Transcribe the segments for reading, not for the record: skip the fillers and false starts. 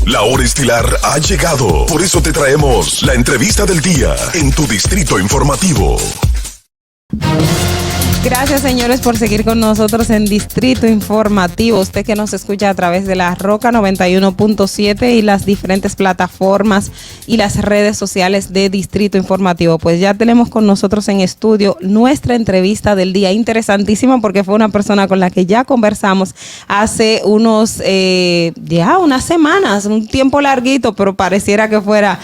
La hora estilar ha llegado. Por eso te traemos la entrevista del día en tu Distrito Informativo. Gracias, señores, por seguir con nosotros en Distrito Informativo. Usted que nos escucha a través de la Roca 91.7 y las diferentes plataformas y las redes sociales de Distrito Informativo. Pues ya tenemos con nosotros en estudio nuestra entrevista del día. Interesantísima porque fue una persona con la que ya conversamos hace unas semanas, un tiempo larguito, pero pareciera que fuera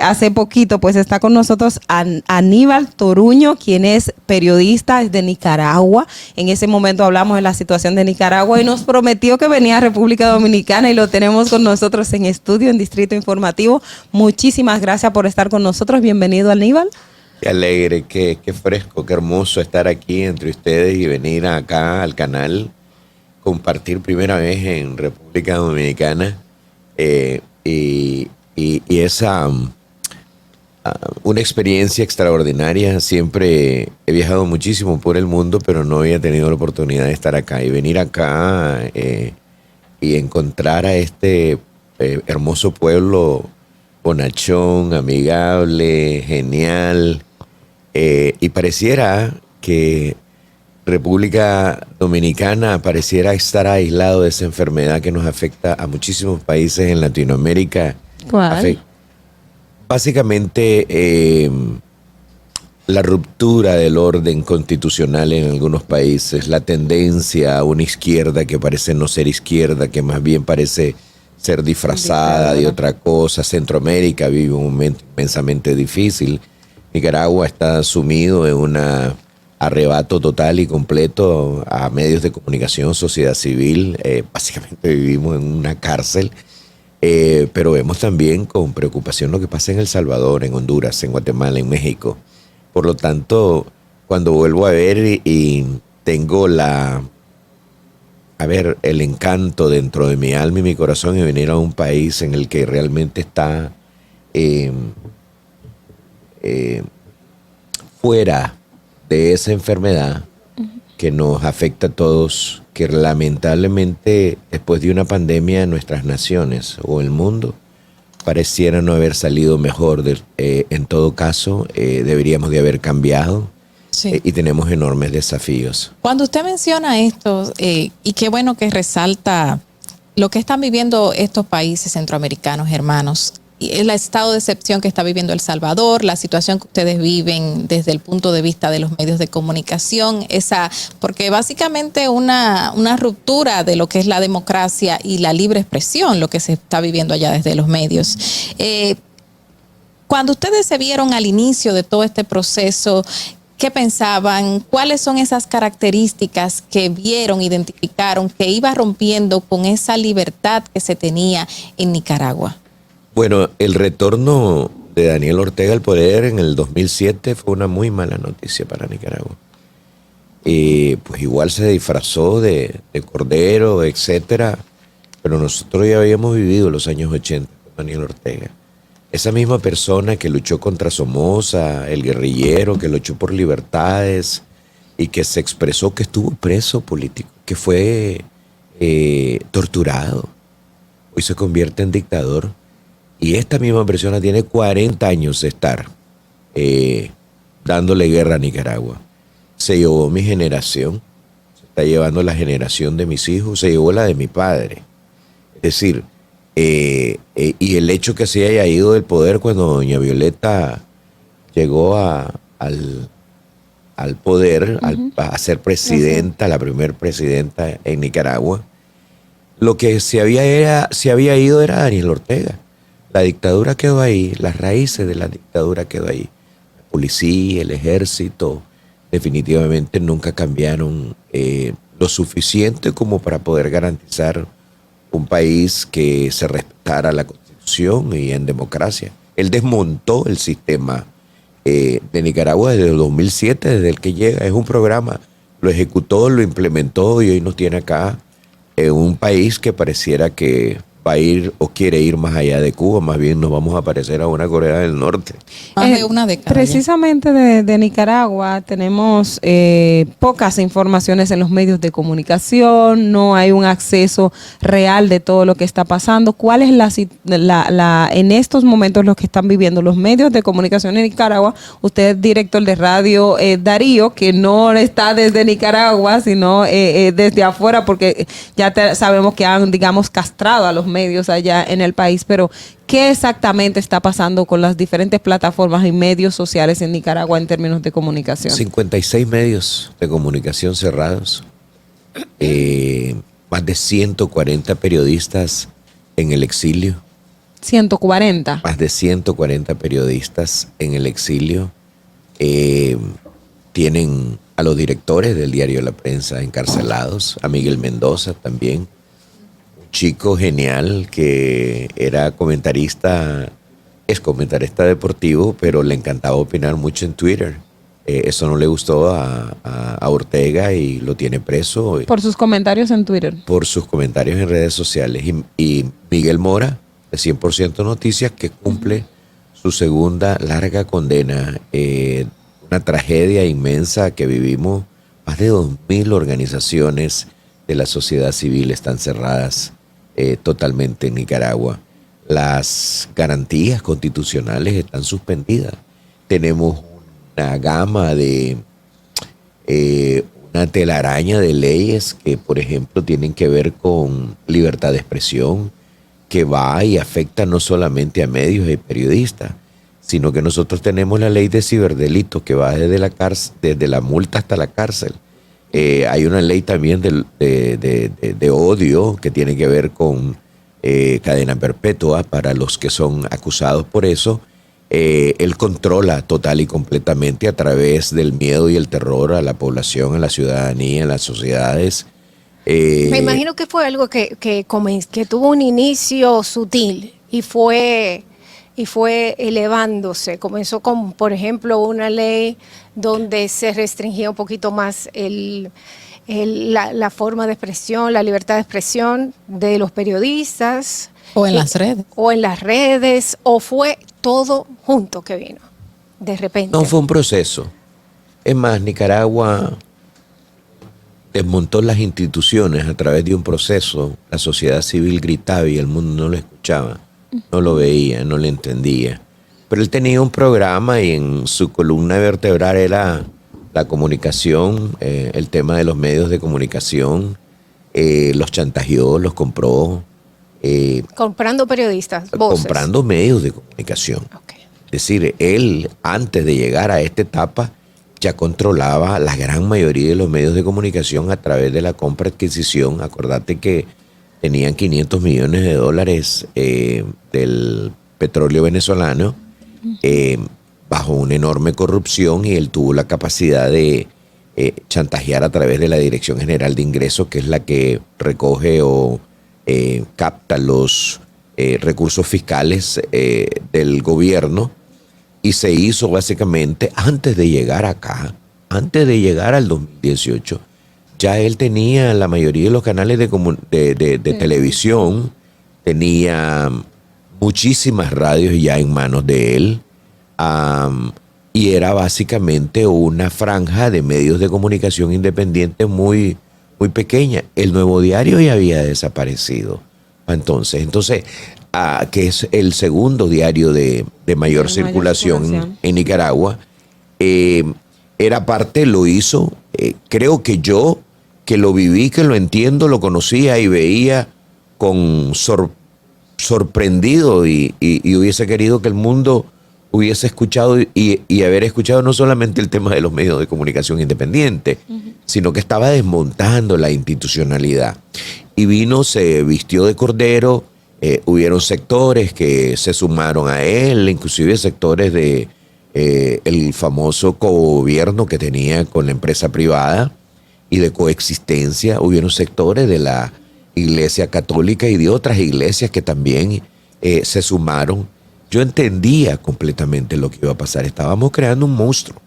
hace poquito. Pues está con nosotros Aníbal Toruño, quien es periodista de Nicaragua. En ese momento hablamos de la situación de Nicaragua y nos prometió que venía a República Dominicana y lo tenemos con nosotros en estudio en Distrito Informativo. Muchísimas gracias por estar con nosotros. Bienvenido, Aníbal. Qué alegre, qué fresco, qué hermoso estar aquí entre ustedes y venir acá al canal, compartir primera vez en República Dominicana y esa... una experiencia extraordinaria. Siempre he viajado muchísimo por el mundo, pero no había tenido la oportunidad de estar acá y venir acá y encontrar a este hermoso pueblo bonachón, amigable, genial, y pareciera que República Dominicana pareciera estar aislado de esa enfermedad que nos afecta a muchísimos países en Latinoamérica. ¿Cuál? Básicamente, la ruptura del orden constitucional en algunos países, la tendencia a una izquierda que parece no ser izquierda, que más bien parece ser disfrazada de otra cosa. Centroamérica vive un momento inmensamente difícil. Nicaragua está sumido en un arrebato total y completo a medios de comunicación, sociedad civil. Básicamente vivimos en una cárcel. Pero vemos también con preocupación lo que pasa en El Salvador, en Honduras, en Guatemala, en México. Por lo tanto, cuando vuelvo a ver y tengo el encanto dentro de mi alma y mi corazón de venir a un país en el que realmente está fuera de esa enfermedad que nos afecta a todos, que lamentablemente después de una pandemia nuestras naciones o el mundo pareciera no haber salido mejor. En todo caso, deberíamos de haber cambiado. Sí. Y tenemos enormes desafíos. Cuando usted menciona esto, y qué bueno que resalta lo que están viviendo estos países centroamericanos, hermanos, y el estado de excepción que está viviendo El Salvador, la situación que ustedes viven desde el punto de vista de los medios de comunicación, porque básicamente una ruptura de lo que es la democracia y la libre expresión, lo que se está viviendo allá desde los medios. Cuando ustedes se vieron al inicio de todo este proceso, ¿qué pensaban? ¿Cuáles son esas características que vieron, identificaron, que iba rompiendo con esa libertad que se tenía en Nicaragua? Bueno, el retorno de Daniel Ortega al poder en el 2007 fue una muy mala noticia para Nicaragua. Pues igual se disfrazó de cordero, etcétera, pero nosotros ya habíamos vivido los años 80 con Daniel Ortega. Esa misma persona que luchó contra Somoza, el guerrillero, que luchó por libertades y que se expresó, que estuvo preso político, que fue torturado, hoy se convierte en dictador. Y esta misma persona tiene 40 años de estar dándole guerra a Nicaragua. Se llevó mi generación, se está llevando la generación de mis hijos, se llevó la de mi padre. Es decir, y el hecho que se haya ido del poder cuando doña Violeta llegó al poder, a ser presidenta, la primer presidenta en Nicaragua, lo que se había ido era Daniel Ortega. La dictadura quedó ahí, las raíces de la dictadura quedó ahí. La policía, el ejército, definitivamente nunca cambiaron lo suficiente como para poder garantizar un país que se respetara la Constitución y en democracia. Él desmontó el sistema de Nicaragua desde el 2007, desde el que llega. Es un programa, lo ejecutó, lo implementó y hoy nos tiene acá en un país que pareciera que va a ir o quiere ir más allá de Cuba, más bien nos vamos a parecer a una Corea del Norte. Más de una década. Precisamente de Nicaragua tenemos pocas informaciones en los medios de comunicación, no hay un acceso real de todo lo que está pasando. ¿Cuál es en estos momentos lo que están viviendo los medios de comunicación en Nicaragua? Usted es director de radio Darío, que no está desde Nicaragua, sino desde afuera, porque ya sabemos que han, digamos, castrado a los medios allá en el país, pero ¿qué exactamente está pasando con las diferentes plataformas y medios sociales en Nicaragua en términos de comunicación? 56 medios de comunicación cerrados, más de 140 periodistas en el exilio. 140. Más de 140 periodistas en el exilio. Tienen a los directores del diario La Prensa encarcelados, a Miguel Mendoza también, un chico genial que era comentarista, es comentarista deportivo, pero le encantaba opinar mucho en Twitter. Eso no le gustó a Ortega y lo tiene preso. Por sus comentarios en Twitter. Por sus comentarios en redes sociales. Y Miguel Mora, de 100% Noticias, que cumple su segunda larga condena. Una tragedia inmensa que vivimos. Más de 2.000 organizaciones de la sociedad civil están cerradas totalmente en Nicaragua. Las garantías constitucionales están suspendidas. Tenemos una gama de una telaraña de leyes que, por ejemplo, tienen que ver con libertad de expresión, que va y afecta no solamente a medios y periodistas, sino que nosotros tenemos la ley de ciberdelitos que va desde la cárcel, desde la multa hasta la cárcel. Hay una ley también de odio que tiene que ver con cadena perpetua para los que son acusados por eso. Él controla total y completamente a través del miedo y el terror a la población, a la ciudadanía, a las sociedades. Me imagino que fue algo que tuvo un inicio sutil y fue elevándose. Comenzó con, por ejemplo, una ley donde se restringía un poquito más la forma de expresión, la libertad de expresión de los periodistas. O en las redes. O en las redes, o fue todo junto que vino, de repente. No, fue un proceso. Es más, Nicaragua desmontó las instituciones a través de un proceso. La sociedad civil gritaba y el mundo no lo escuchaba. No lo veía, no lo entendía. Pero él tenía un programa y en su columna vertebral era la comunicación, el tema de los medios de comunicación. Los chantajeó, los compró. Comprando periodistas, voces. Comprando medios de comunicación. Okay. Es decir, él, antes de llegar a esta etapa, ya controlaba la gran mayoría de los medios de comunicación a través de la compra-adquisición. Acordate que tenían $500 millones del petróleo venezolano bajo una enorme corrupción, y él tuvo la capacidad de chantajear a través de la Dirección General de Ingresos, que es la que recoge o capta los recursos fiscales del gobierno, y se hizo básicamente antes de llegar acá, antes de llegar al 2018. Ya él tenía la mayoría de los canales de televisión, tenía muchísimas radios ya en manos de él, y era básicamente una franja de medios de comunicación independientes muy, muy pequeña. El Nuevo Diario ya había desaparecido. Entonces, que es el segundo diario de mayor circulación en Nicaragua, era parte, lo hizo, creo que yo, que lo viví, que lo entiendo, lo conocía y veía con sorprendido y hubiese querido que el mundo hubiese escuchado y haber escuchado no solamente el tema de los medios de comunicación independientes, sino que estaba desmontando la institucionalidad. Y vino, se vistió de cordero, hubieron sectores que se sumaron a él, inclusive sectores de el famoso cogobierno que tenía con la empresa privada y de coexistencia. Hubieron sectores de la Iglesia Católica y de otras iglesias que también se sumaron. Yo entendía completamente lo que iba a pasar. Estábamos creando un monstruo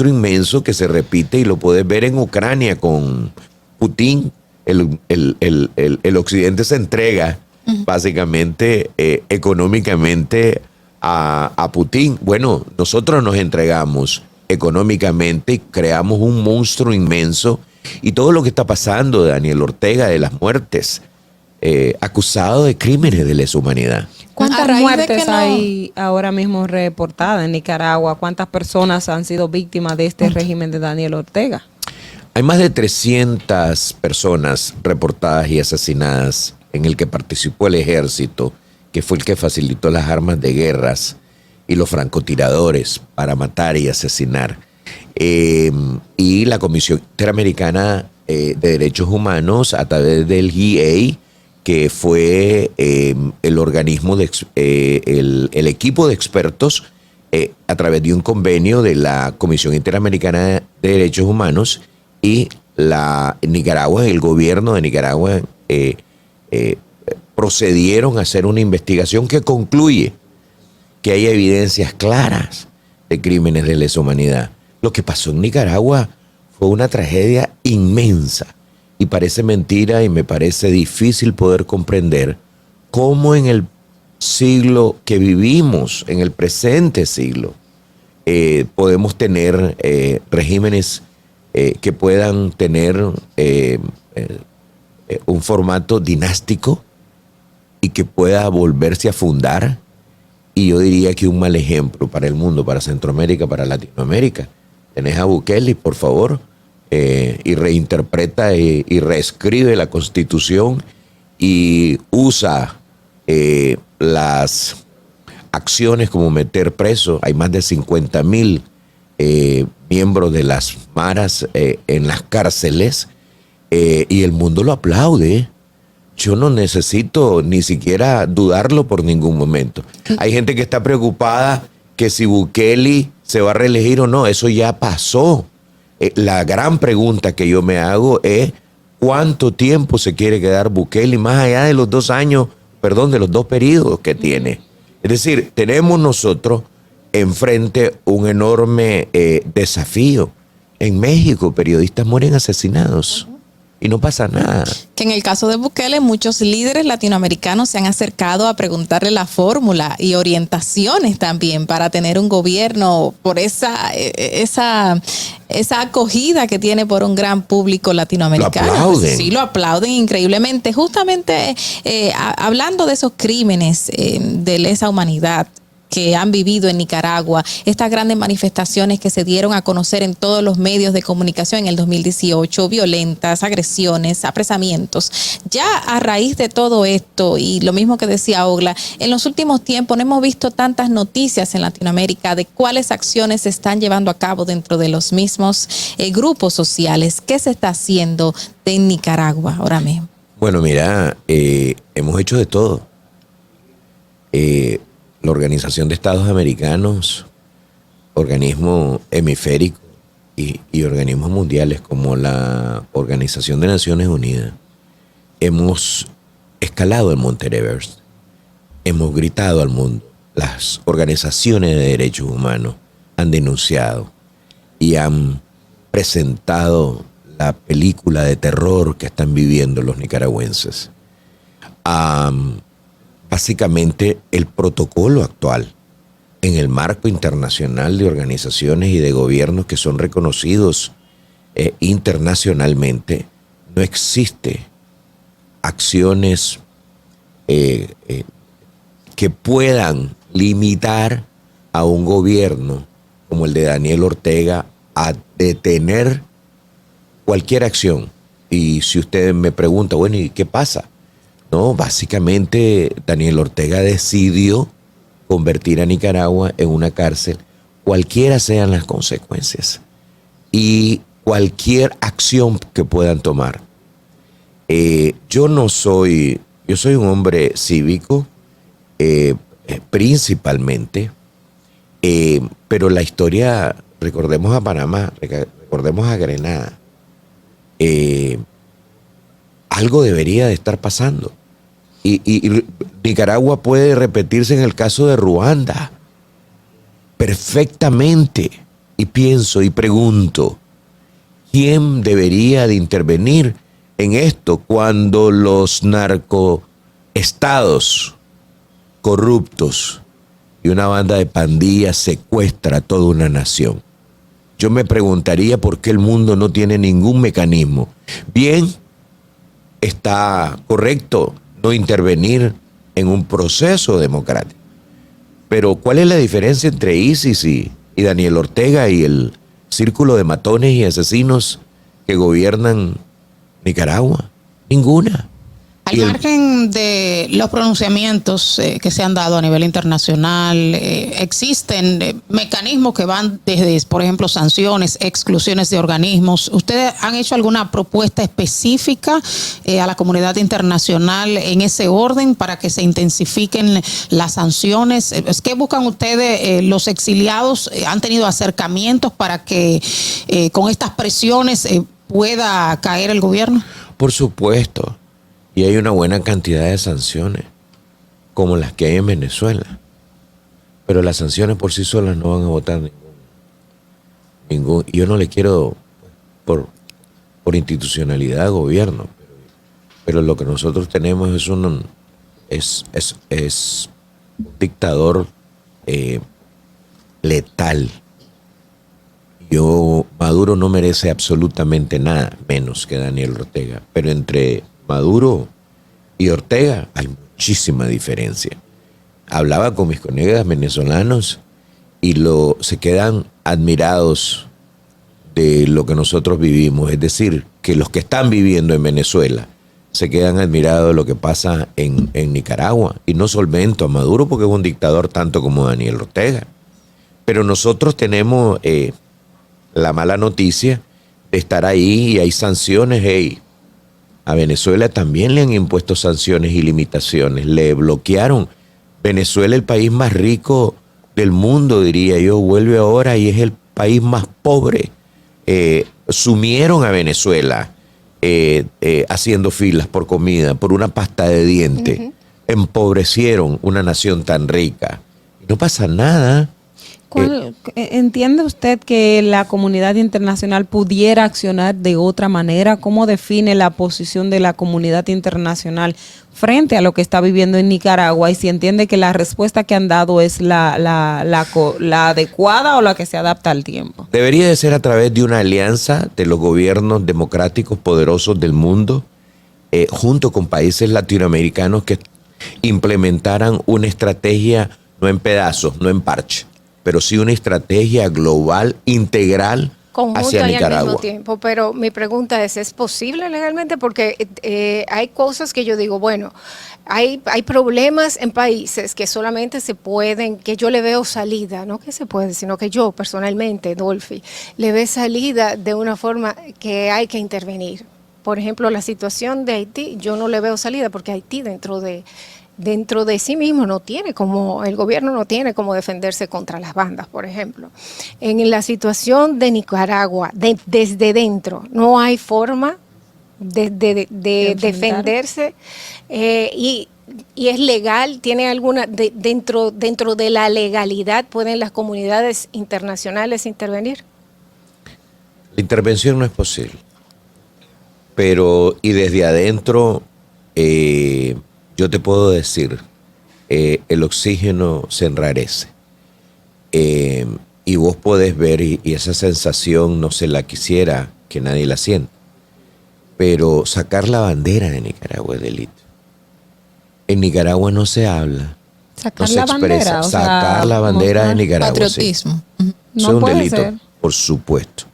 inmenso que se repite, y lo puedes ver en Ucrania con Putin. El occidente se entrega básicamente económicamente a Putin. Bueno, nosotros nos entregamos económicamente y creamos un monstruo inmenso. Y todo lo que está pasando de Daniel Ortega, de las muertes, acusado de crímenes de lesa humanidad. A ¿Cuántas raíz de muertes que no- hay ahora mismo reportadas en Nicaragua? ¿Cuántas personas han sido víctimas de este régimen de Daniel Ortega? Hay más de 300 personas reportadas y asesinadas en el que participó el ejército, que fue el que facilitó las armas de guerras y los francotiradores para matar y asesinar. Y la Comisión Interamericana de Derechos Humanos, a través del GIEI, que fue el organismo, el equipo de expertos, a través de un convenio de la Comisión Interamericana de Derechos Humanos y Nicaragua, el gobierno de Nicaragua, procedieron a hacer una investigación que concluye que hay evidencias claras de crímenes de lesa humanidad. Lo que pasó en Nicaragua fue una tragedia inmensa y parece mentira y me parece difícil poder comprender cómo en el siglo que vivimos, en el presente siglo, podemos tener regímenes que puedan tener un formato dinástico y que pueda volverse a fundar. Y yo diría que un mal ejemplo para el mundo, para Centroamérica, para Latinoamérica. Tenés a Bukele, por favor, y reinterpreta y reescribe la Constitución y usa las acciones como meter preso. Hay más de 50,000 miembros de las maras en las cárceles y el mundo lo aplaude. Yo no necesito ni siquiera dudarlo por ningún momento. Hay gente que está preocupada que si Bukele se va a reelegir o no. Eso ya pasó. La gran pregunta que yo me hago es ¿cuánto tiempo se quiere quedar Bukele más allá de los 2 años, de los 2 periodos que tiene? Es decir, tenemos nosotros enfrente un enorme desafío. En México, periodistas mueren asesinados y no pasa nada. Que en el caso de Bukele, muchos líderes latinoamericanos se han acercado a preguntarle la fórmula y orientaciones también para tener un gobierno por esa acogida que tiene por un gran público latinoamericano. Lo aplauden. Sí, lo aplauden increíblemente. Justamente hablando de esos crímenes de lesa humanidad que han vivido en Nicaragua, estas grandes manifestaciones que se dieron a conocer en todos los medios de comunicación en el 2018, violentas, agresiones, apresamientos. Ya a raíz de todo esto, y lo mismo que decía Ogla, en los últimos tiempos no hemos visto tantas noticias en Latinoamérica de cuáles acciones se están llevando a cabo dentro de los mismos grupos sociales. ¿Qué se está haciendo en Nicaragua ahora mismo? Bueno, mira, hemos hecho de todo. La Organización de Estados Americanos, organismos hemisféricos y organismos mundiales como la Organización de Naciones Unidas, hemos escalado el Monte Everest, hemos gritado al mundo. Las organizaciones de derechos humanos han denunciado y han presentado la película de terror que están viviendo los nicaragüenses. Básicamente el protocolo actual en el marco internacional de organizaciones y de gobiernos que son reconocidos internacionalmente, no existe acciones que puedan limitar a un gobierno como el de Daniel Ortega a detener cualquier acción. Y si usted me pregunta, bueno, ¿y qué pasa? No, básicamente Daniel Ortega decidió convertir a Nicaragua en una cárcel, cualquiera sean las consecuencias y cualquier acción que puedan tomar. Yo soy un hombre cívico, principalmente, pero la historia, recordemos a Panamá, recordemos a Grenada, algo debería de estar pasando. Y Nicaragua puede repetirse en el caso de Ruanda perfectamente. Y pienso y pregunto, ¿quién debería de intervenir en esto cuando los estados corruptos y una banda de pandillas secuestra a toda una nación. Yo me preguntaría por qué el mundo no tiene ningún mecanismo. Bien, está correcto no intervenir en un proceso democrático. Pero ¿cuál es la diferencia entre ISIS y Daniel Ortega y el círculo de matones y asesinos que gobiernan Nicaragua? Ninguna. Al margen de los pronunciamientos que se han dado a nivel internacional, existen mecanismos que van desde, por ejemplo, sanciones, exclusiones de organismos. ¿Ustedes han hecho alguna propuesta específica a la comunidad internacional en ese orden para que se intensifiquen las sanciones? ¿Qué buscan ustedes? ¿Los exiliados han tenido acercamientos para que con estas presiones pueda caer el gobierno? Por supuesto. Y hay una buena cantidad de sanciones, como las que hay en Venezuela. Pero las sanciones por sí solas no van a votar ningún. Yo no le quiero, por institucionalidad, gobierno. Pero lo que nosotros tenemos es un dictador letal. Maduro no merece absolutamente nada menos que Daniel Ortega. Pero entre Maduro y Ortega hay muchísima diferencia. Hablaba con mis colegas venezolanos y se quedan admirados de lo que nosotros vivimos. Es decir, que los que están viviendo en Venezuela se quedan admirados de lo que pasa en Nicaragua. Y no solvento a Maduro porque es un dictador tanto como Daniel Ortega. Pero nosotros tenemos la mala noticia de estar ahí y hay sanciones. A Venezuela también le han impuesto sanciones y limitaciones. Le bloquearon. Venezuela, el país más rico del mundo, diría yo, vuelve ahora y es el país más pobre. Sumieron a Venezuela haciendo filas por comida, por una pasta de diente. Uh-huh. Empobrecieron una nación tan rica. Y no pasa nada. ¿Entiende usted que la comunidad internacional pudiera accionar de otra manera? ¿Cómo define la posición de la comunidad internacional frente a lo que está viviendo en Nicaragua? Y si entiende que la respuesta que han dado es la adecuada o la que se adapta al tiempo. Debería de ser a través de una alianza de los gobiernos democráticos poderosos del mundo, junto con países latinoamericanos que implementaran una estrategia no en pedazos, no en parche, pero sí una estrategia global, integral hacia Nicaragua. Al mismo tiempo, pero mi pregunta ¿es posible legalmente? Porque hay cosas que yo digo, bueno, hay problemas en países que solamente se pueden, que yo le veo salida, no que se puede, sino que yo personalmente, Dolphy, le veo salida de una forma que hay que intervenir. Por ejemplo, la situación de Haití, yo no le veo salida porque Haití dentro de sí mismo el gobierno no tiene cómo defenderse contra las bandas, por ejemplo. En la situación de Nicaragua, desde dentro, no hay forma de defenderse y es legal, tiene alguna, dentro de la legalidad, ¿pueden las comunidades internacionales intervenir? La intervención no es posible, pero y desde adentro yo te puedo decir, el oxígeno se enrarece y vos podés ver y esa sensación no se la quisiera que nadie la sienta, pero sacar la bandera de Nicaragua es delito. En Nicaragua no se habla, sacar no se expresa. Sacar la bandera de Nicaragua. Patriotismo. Sí. No es un puede delito, ser. por supuesto.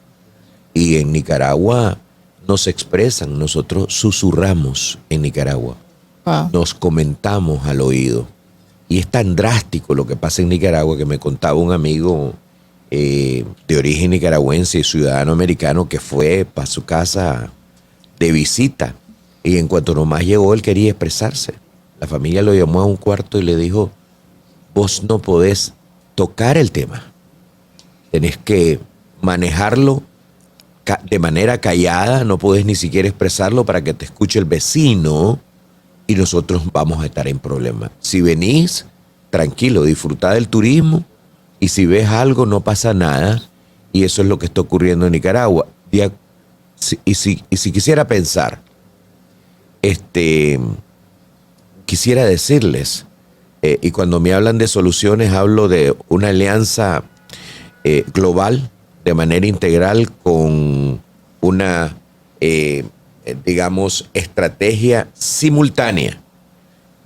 Y en Nicaragua no se expresan, nosotros susurramos en Nicaragua. Wow. Nos comentamos al oído. Y es tan drástico lo que pasa en Nicaragua que me contaba un amigo de origen nicaragüense y ciudadano americano que fue para su casa de visita. Y en cuanto nomás llegó, él quería expresarse. La familia lo llamó a un cuarto y le dijo, vos no podés tocar el tema. Tenés que manejarlo de manera callada, no podés ni siquiera expresarlo para que te escuche el vecino y nosotros vamos a estar en problemas. Si venís, tranquilo, disfrutá del turismo y si ves algo no pasa nada y eso es lo que está ocurriendo en Nicaragua. Y si quisiera pensar, quisiera decirles, y cuando me hablan de soluciones, hablo de una alianza global, de manera integral, con una, digamos, estrategia simultánea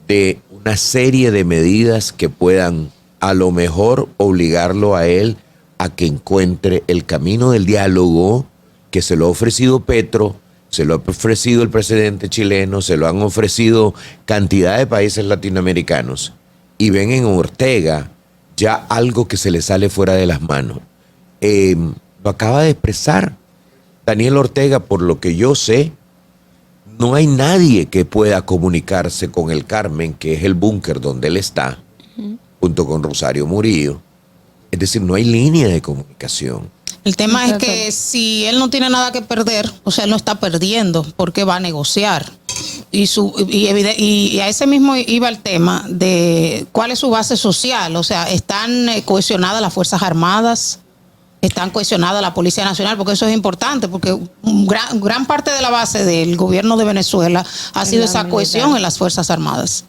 de una serie de medidas que puedan a lo mejor obligarlo a él a que encuentre el camino del diálogo que se lo ha ofrecido Petro, se lo ha ofrecido el presidente chileno, se lo han ofrecido cantidad de países latinoamericanos, y ven en Ortega ya algo que se le sale fuera de las manos. Lo acaba de expresar Daniel Ortega, por lo que yo sé. No hay nadie que pueda comunicarse con el Carmen, que es el búnker donde él está, junto con Rosario Murillo. Es decir, no hay línea de comunicación. El tema es que si él no tiene nada que perder, o sea, él no está perdiendo, porque va a negociar. Y a ese mismo iba el tema de cuál es su base social. O sea, ¿están cohesionadas las Fuerzas Armadas? ¿Están cohesionadas la Policía Nacional? Porque eso es importante, porque gran parte de la base del gobierno de Venezuela ha sido esa cohesión en las Fuerzas Armadas.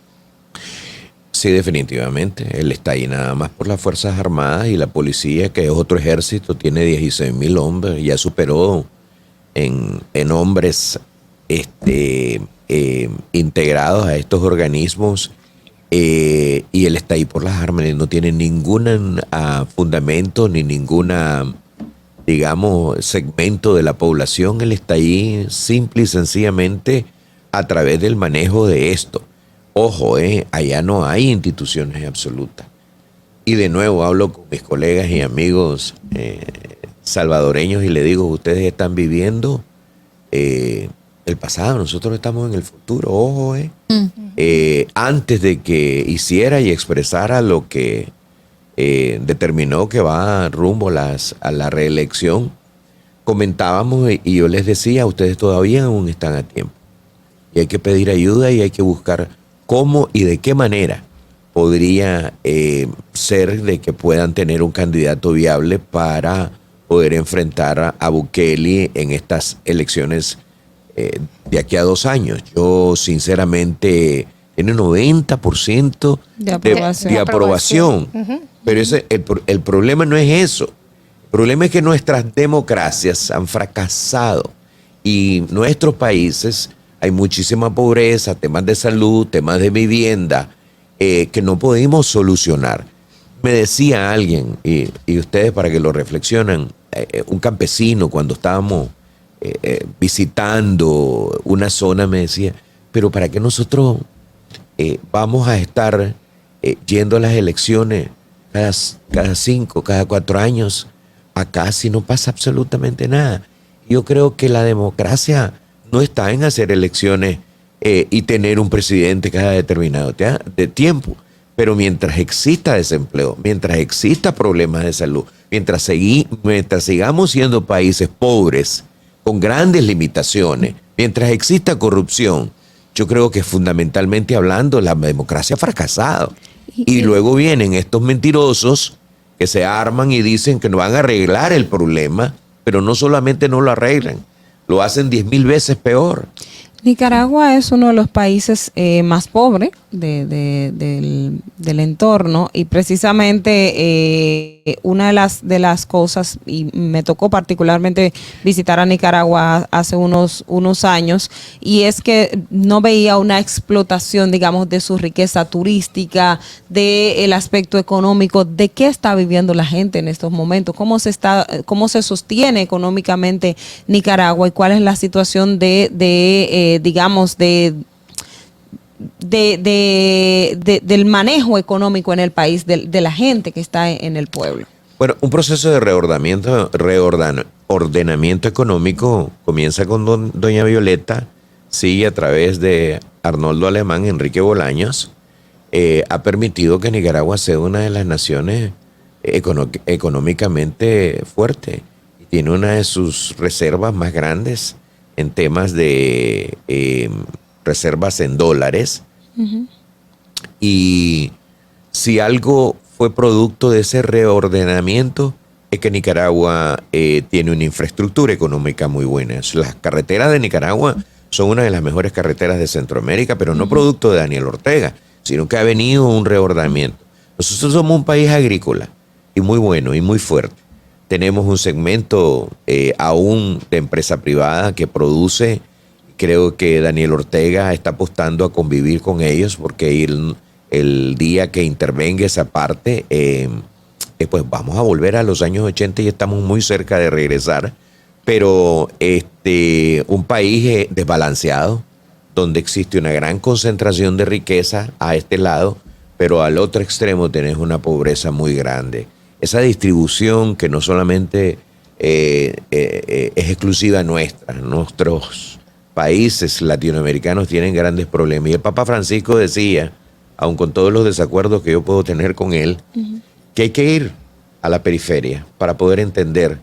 Sí, definitivamente. Él está ahí nada más por las Fuerzas Armadas, y la policía, que es otro ejército, tiene 16,000 hombres. Ya superó en hombres integrados a estos organismos, y él está ahí por las armas. Él no tiene ningún fundamento ni ninguna, digamos, segmento de la población. Él está ahí simple y sencillamente a través del manejo de esto. Ojo, allá no hay instituciones absolutas. Y de nuevo hablo con mis colegas y amigos salvadoreños y le digo: ustedes están viviendo el pasado, nosotros estamos en el futuro. Ojo, antes de que hiciera y expresara lo que determinó que va rumbo a la reelección, comentábamos y yo les decía: ustedes todavía aún están a tiempo. Y hay que pedir ayuda y hay que buscar cómo y de qué manera podría ser de que puedan tener un candidato viable para poder enfrentar a Bukele en estas elecciones de aquí a 2 años. Yo sinceramente tiene 90% de aprobación. Pero el problema no es eso. El problema es que nuestras democracias han fracasado, y nuestros países hay muchísima pobreza, temas de salud, temas de vivienda, que no podemos solucionar. Me decía alguien, y ustedes para que lo reflexionen, un campesino cuando estábamos visitando una zona, me decía: pero ¿para qué nosotros vamos a estar yendo a las elecciones cada 5, cada 4 años? Acá si no pasa absolutamente nada. Yo creo que la democracia no está en hacer elecciones y tener un presidente cada determinado tiempo. Pero mientras exista desempleo, mientras exista problemas de salud, mientras sigamos siendo países pobres, con grandes limitaciones, mientras exista corrupción, yo creo que fundamentalmente hablando, la democracia ha fracasado. Y luego vienen estos mentirosos que se arman y dicen que no van a arreglar el problema, pero no solamente no lo arreglan, lo hacen 10,000 veces peor. Nicaragua es uno de los países más pobres del entorno, y precisamente una de las cosas, y me tocó particularmente visitar a Nicaragua hace unos años, y es que no veía una explotación, digamos, de su riqueza turística, del aspecto económico, de qué está viviendo la gente en estos momentos, cómo se sostiene económicamente Nicaragua, y cuál es la situación digamos, del manejo económico en el país, de la gente que está en el pueblo. Bueno, un proceso de reordenamiento económico comienza con doña Violeta, sigue a través de Arnoldo Alemán, Enrique Bolaños, ha permitido que Nicaragua sea una de las naciones económicamente fuertes, y tiene una de sus reservas más grandes en temas de reservas en dólares. Y si algo fue producto de ese reordenamiento, es que Nicaragua tiene una infraestructura económica muy buena. Las carreteras de Nicaragua son una de las mejores carreteras de Centroamérica, pero no producto de Daniel Ortega, sino que ha venido un reordenamiento. Nosotros somos un país agrícola y muy bueno y muy fuerte. Tenemos un segmento aún de empresa privada que produce. Creo que Daniel Ortega está apostando a convivir con ellos porque el día que intervenga esa parte, pues vamos a volver a los años 80 y estamos muy cerca de regresar. Pero un país desbalanceado, donde existe una gran concentración de riqueza a este lado, pero al otro extremo tenés una pobreza muy grande. Esa distribución que no solamente es exclusiva nuestra, nuestros países latinoamericanos tienen grandes problemas. Y el Papa Francisco decía, aun con todos los desacuerdos que yo puedo tener con él, que hay que ir a la periferia para poder entender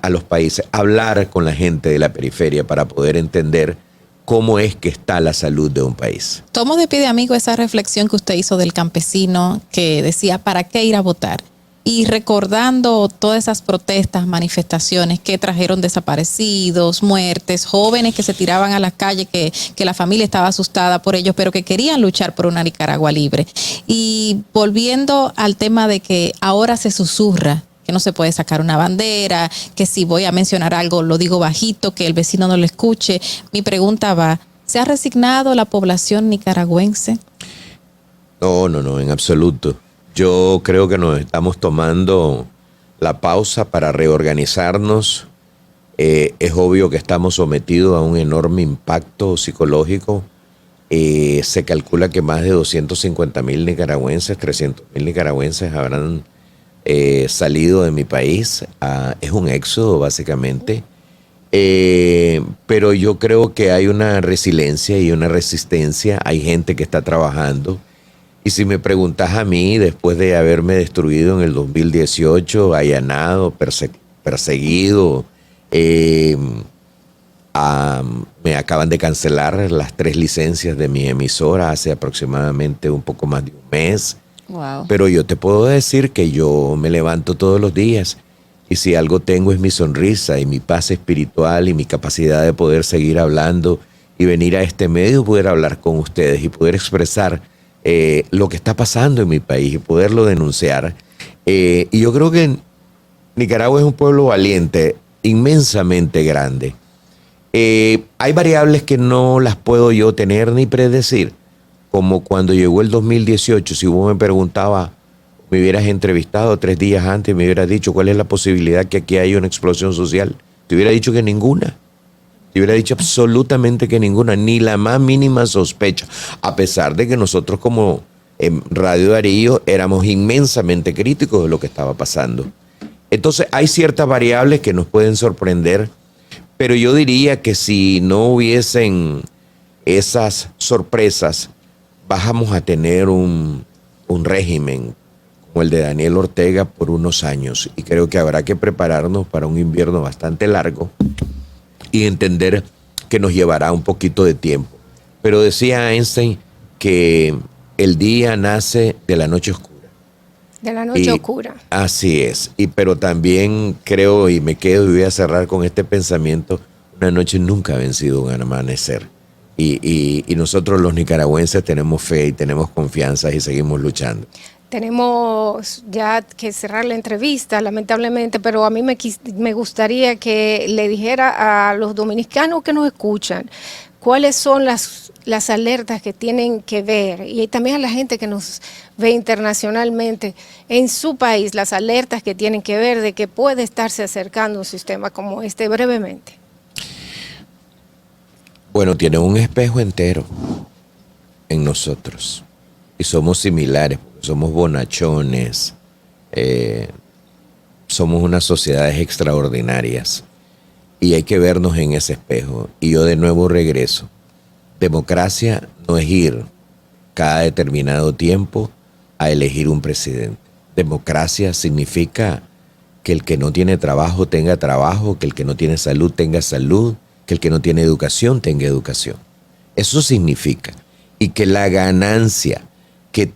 a los países, hablar con la gente de la periferia para poder entender cómo es que está la salud de un país. Tomo de pie de amigo esa reflexión que usted hizo del campesino que decía, ¿para qué ir a votar? Y recordando todas esas protestas, manifestaciones que trajeron desaparecidos, muertes, jóvenes que se tiraban a las calles, que la familia estaba asustada por ellos, pero que querían luchar por una Nicaragua libre. Y volviendo al tema de que ahora se susurra que no se puede sacar una bandera, que si voy a mencionar algo lo digo bajito, que el vecino no lo escuche. Mi pregunta va, ¿se ha resignado la población nicaragüense? No, en absoluto. Yo creo que nos estamos tomando la pausa para reorganizarnos. Es obvio que estamos sometidos a un enorme impacto psicológico. Se calcula que más de 250,000 nicaragüenses, 300,000 nicaragüenses habrán salido de mi país. Es un éxodo, básicamente. Pero yo creo que hay una resiliencia y una resistencia. Hay gente que está trabajando. Y si me preguntas a mí, después de haberme destruido en el 2018, allanado, perseguido, me acaban de cancelar las 3 licencias de mi emisora hace aproximadamente un poco más de un mes. Wow. Pero yo te puedo decir que yo me levanto todos los días y si algo tengo es mi sonrisa y mi paz espiritual y mi capacidad de poder seguir hablando y venir a este medio, poder hablar con ustedes y poder expresar lo que está pasando en mi país y poderlo denunciar. Y yo creo que Nicaragua es un pueblo valiente, inmensamente grande. Hay variables que no las puedo yo tener ni predecir, como cuando llegó el 2018, si vos me preguntabas, me hubieras entrevistado 3 días antes, me hubieras dicho cuál es la posibilidad que aquí haya una explosión social, te hubiera dicho que ninguna. Te hubiera dicho absolutamente que ninguna, ni la más mínima sospecha, a pesar de que nosotros como Radio Darío éramos inmensamente críticos de lo que estaba pasando. Entonces hay ciertas variables que nos pueden sorprender, pero yo diría que si no hubiesen esas sorpresas, vamos a tener un régimen como el de Daniel Ortega por unos años y creo que habrá que prepararnos para un invierno bastante largo y entender que nos llevará un poquito de tiempo. Pero decía Einstein que el día nace de la noche oscura. De la noche oscura. Así es. Pero también creo, y me quedo y voy a cerrar con este pensamiento, una noche nunca ha vencido un amanecer. Y nosotros los nicaragüenses tenemos fe y tenemos confianza y seguimos luchando. Tenemos ya que cerrar la entrevista, lamentablemente, pero a mí me gustaría que le dijera a los dominicanos que nos escuchan cuáles son las alertas que tienen que ver y también a la gente que nos ve internacionalmente en su país, las alertas que tienen que ver de que puede estarse acercando un sistema como este brevemente. Bueno, tiene un espejo entero en nosotros y somos similares. Somos bonachones, somos unas sociedades extraordinarias y hay que vernos en ese espejo. Y yo de nuevo regreso. Democracia no es ir cada determinado tiempo a elegir un presidente. Democracia significa que el que no tiene trabajo tenga trabajo, que el que no tiene salud tenga salud, que el que no tiene educación tenga educación. Eso significa. Y que la ganancia, que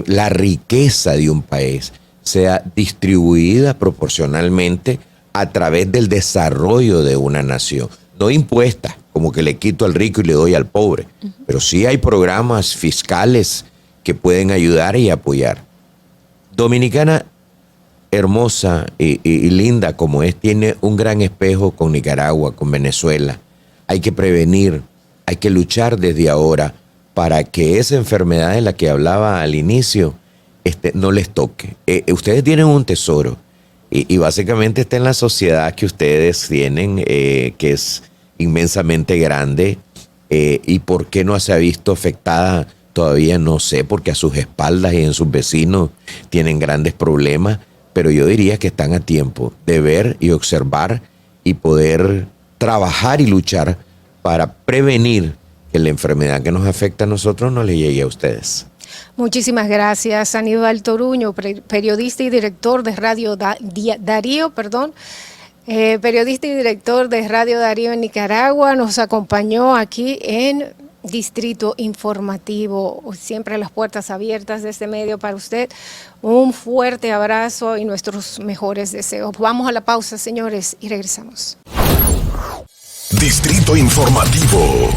la riqueza de un país sea distribuida proporcionalmente a través del desarrollo de una nación, no impuesta, como que le quito al rico y le doy al pobre. Pero sí hay programas fiscales que pueden ayudar y apoyar. Dominicana, hermosa y linda como es, tiene un gran espejo con Nicaragua, con Venezuela. Hay que prevenir, hay que luchar desde ahora para que esa enfermedad de la que hablaba al inicio no les toque. Ustedes tienen un tesoro y básicamente está en la sociedad que ustedes tienen, que es inmensamente grande, y por qué no se ha visto afectada todavía no sé, porque a sus espaldas y en sus vecinos tienen grandes problemas, pero yo diría que están a tiempo de ver y observar y poder trabajar y luchar para prevenir que la enfermedad que nos afecta a nosotros no le llegue a ustedes. Muchísimas gracias, Aníbal Toruño, periodista y director de Radio Darío, periodista y director de Radio Darío en Nicaragua, nos acompañó aquí en Distrito Informativo. Siempre las puertas abiertas de este medio para usted. Un fuerte abrazo y nuestros mejores deseos. Vamos a la pausa, señores, y regresamos. Distrito Informativo.